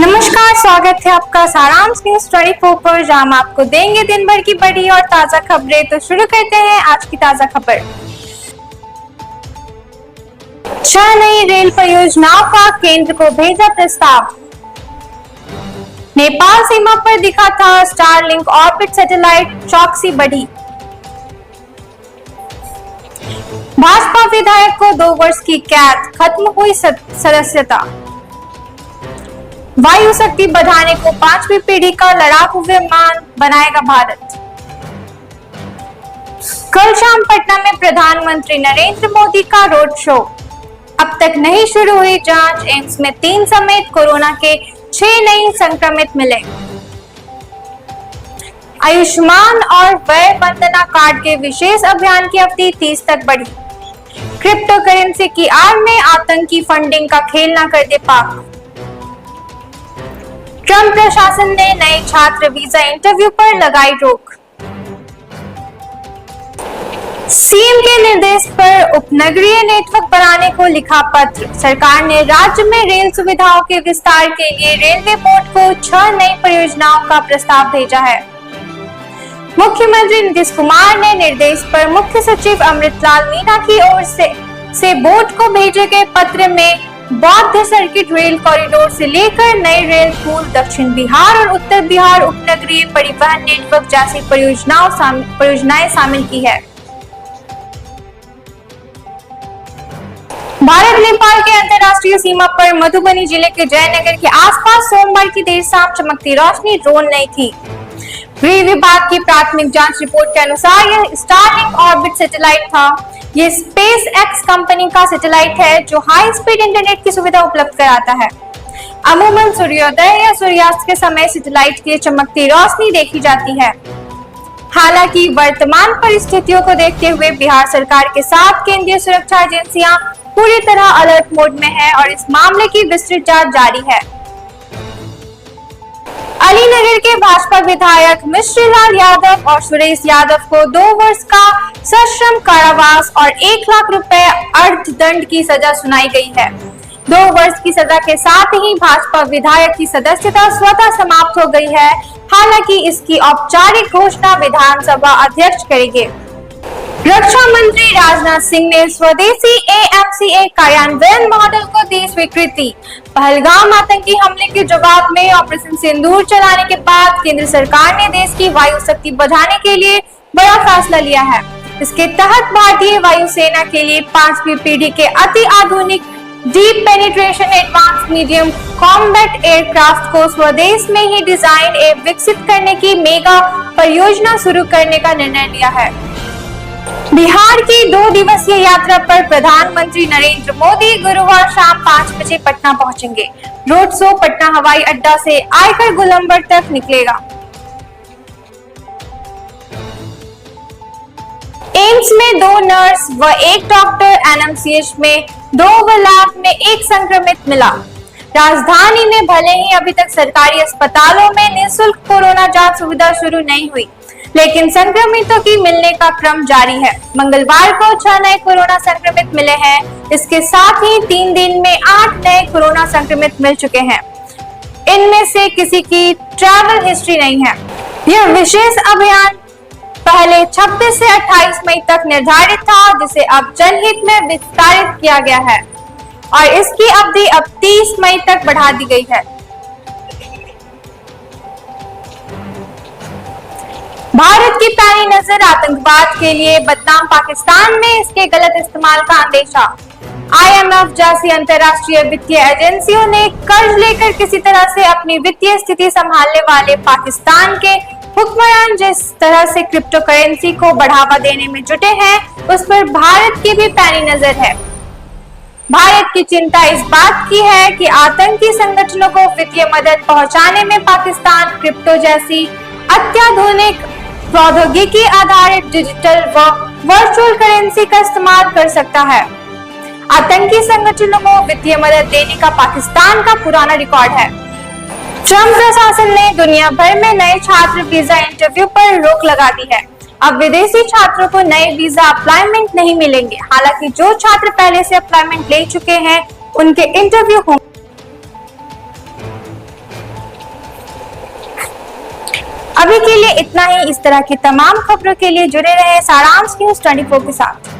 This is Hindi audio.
नमस्कार, स्वागत है आपका सारांश न्यूज 24 पर, जहां हम आपको देंगे दिन भर की बड़ी और ताजा खबरें। तो शुरू करते हैं आज की ताजा खबर। 6 नई रेल परियोजनाओं का केंद्र को भेजा प्रस्ताव। नेपाल सीमा पर दिखा था स्टारलिंक ऑर्बिट सैटेलाइट, चौकसी बढ़ी। भाजपा विधायक को 2 वर्ष की कैद, खत्म हुई सदस्यता। वायु शक्ति बढ़ाने को 5वीं पीढ़ी का लड़ाकू विमान बनाएगा भारत। कल शाम पटना में प्रधानमंत्री नरेंद्र मोदी का रोड शो। अब तक नहीं शुरू हुई जांच, एम्स में 3 समेत कोरोना के 6 नए संक्रमित मिले। आयुष्मान और वय वंदना कार्ड के विशेष अभियान की अवधि 30 तक बढ़ी। क्रिप्टो करेंसी की आड़ में आतंकी फंडिंग का खेल न कर दे पाक। ट्रंप प्रशासन ने नए छात्र वीजा इंटरव्यू पर लगाई रोक। सीएम के निर्देश पर उपनगरीय नेटवर्क बनाने को लिखा पत्र। सरकार ने राज्य में रेल सुविधाओं के विस्तार के लिए रेलवे बोर्ड को 6 नई परियोजनाओं का प्रस्ताव भेजा है। मुख्यमंत्री नीतीश कुमार ने निर्देश पर मुख्य सचिव अमृतलाल मीणा की ओर से बोर्ड को भेजे गए पत्र में बौद्ध सर्किट रेल कॉरिडोर से लेकर नए रेल पुल, दक्षिण बिहार और उत्तर बिहार उपनगरीय परिवहन नेटवर्क जैसी परियोजनाएं शामिल की है। भारत नेपाल के अंतर्राष्ट्रीय सीमा पर मधुबनी जिले के जयनगर के आसपास सोमवार की देर शाम चमकती रोशनी ड्रोन नहीं थी। गृह विभाग की प्राथमिक जांच रिपोर्ट के अनुसार यह स्टारलिंक ऑर्बिट सैटेलाइट था। ये स्पेस एक्स कंपनी का सैटेलाइट है जो हाई स्पीड इंटरनेट की सुविधा उपलब्ध कराता है। अमूमन सूर्योदय या सूर्यास्त के समय सैटेलाइट की चमकती रोशनी देखी जाती है। हालांकि वर्तमान परिस्थितियों को देखते हुए बिहार सरकार के साथ केंद्रीय सुरक्षा एजेंसियां पूरी तरह अलर्ट मोड में है और इस मामले की विस्तृत जांच जारी है। अलीनगर के भाजपा विधायक मिश्रीलाल यादव और सुरेश यादव को 2 वर्ष का सश्रम कारावास और 1 लाख रुपए अर्थदंड की सजा सुनाई गई है। 2 वर्ष की सजा के साथ ही भाजपा विधायक की सदस्यता स्वतः समाप्त हो गई है। हालांकि इसकी औपचारिक घोषणा विधानसभा अध्यक्ष करेंगे। रक्षा मंत्री राजनाथ सिंह ने स्वदेशी AMCA कार्यान्वयन मॉडल को दी स्वीकृति। पहलगाम आतंकी हमले के जवाब में ऑपरेशन सिंदूर चलाने के बाद केंद्र सरकार ने देश की वायु शक्ति बढ़ाने के लिए बड़ा फैसला लिया है। इसके तहत भारतीय वायुसेना के लिए 5वीं पीढ़ी के अति आधुनिक deep penetration advance medium combat aircraft को स्वदेश में ही डिजाइन एवं विकसित करने की मेगा परियोजना शुरू करने का निर्णय लिया है। बिहार की 2 दिवसीय यात्रा पर प्रधानमंत्री नरेंद्र मोदी गुरुवार शाम 5 बजे पटना पहुंचेंगे। रोड शो पटना हवाई अड्डा से आकर गोलंबर तक निकलेगा। एम्स में 2 नर्स व 1 डॉक्टर, NMCH में 2 लैब में 1 संक्रमित मिला। राजधानी में भले ही अभी तक सरकारी अस्पतालों में निःशुल्क कोरोना जांच सुविधा शुरू नहीं हुई, लेकिन संक्रमितों की मिलने का क्रम जारी है। मंगलवार को 6 नए कोरोना संक्रमित मिले हैं। इसके साथ ही 3 दिन में 8 नए कोरोना संक्रमित मिल चुके हैं। इनमें से किसी की ट्रैवल हिस्ट्री नहीं है। यह विशेष अभियान पहले 26 से 28 मई तक निर्धारित था, जिसे अब जनहित में विस्तारित किया गया है और इसकी अवधि अब 30 मई तक बढ़ा दी गई है। भारत की पैनी नजर आतंकवाद के लिए बदनाम पाकिस्तान में इसके गलत इस्तेमाल का अंदेशा। IMF जैसी अंतर्राष्ट्रीय वित्तीय एजेंसियों ने कर्ज लेकर किसी तरह से अपनी वित्तीय स्थिति संभालने वाले पाकिस्तान के हुक्मरान जिस तरह से क्रिप्टो करेंसी को बढ़ावा देने में जुटे हैं, उस पर भारत की भी पैनी नजर है। भारत की चिंता इस बात की है कि आतंकी संगठनों को वित्तीय मदद पहुंचाने में पाकिस्तान क्रिप्टो जैसी अत्याधुनिक प्रौद्योगिकी आधारित डिजिटल व वर्चुअल करेंसी का इस्तेमाल कर सकता है। आतंकी संगठनों को वित्तीय मदद देने का पाकिस्तान का पुराना रिकॉर्ड है। ट्रंप प्रशासन ने दुनिया भर में नए छात्र वीजा इंटरव्यू पर रोक लगा दी है। अब विदेशी छात्रों को नए वीजा अप्लाइमेंट नहीं मिलेंगे। हालांकि जो छात्र पहले से अप्लाइमेंट ले चुके हैं उनके इंटरव्यू होंगे। अभी के लिए इतना ही। इस तरह की तमाम खबरों के लिए जुड़े रहे सारांश न्यूज़ 24 के साथ।